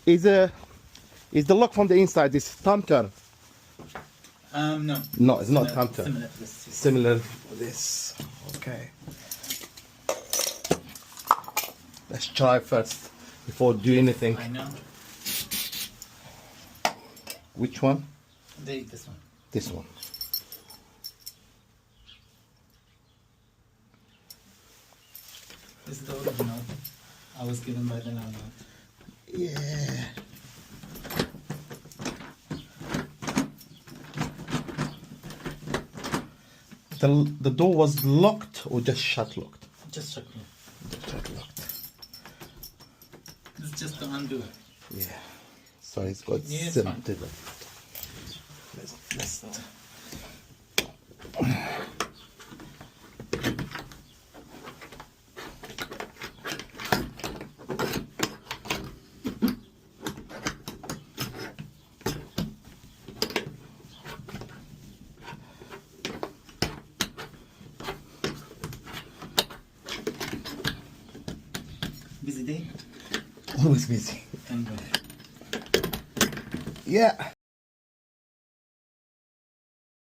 Is the lock from the inside this thumb turn? No. No, it's not thumb turn. Similar to this. Similar to this. Okay. Let's try first before do anything. I know. Which one? This one. This one. This is the original. I was given by the landlord. Yeah. The door was locked or just shut locked? Just check me. Just shut locked. This is just to undo it. Yeah. So it's got Yeah, it's sim fine. to the. Let's Busy day? always busy. And Yeah.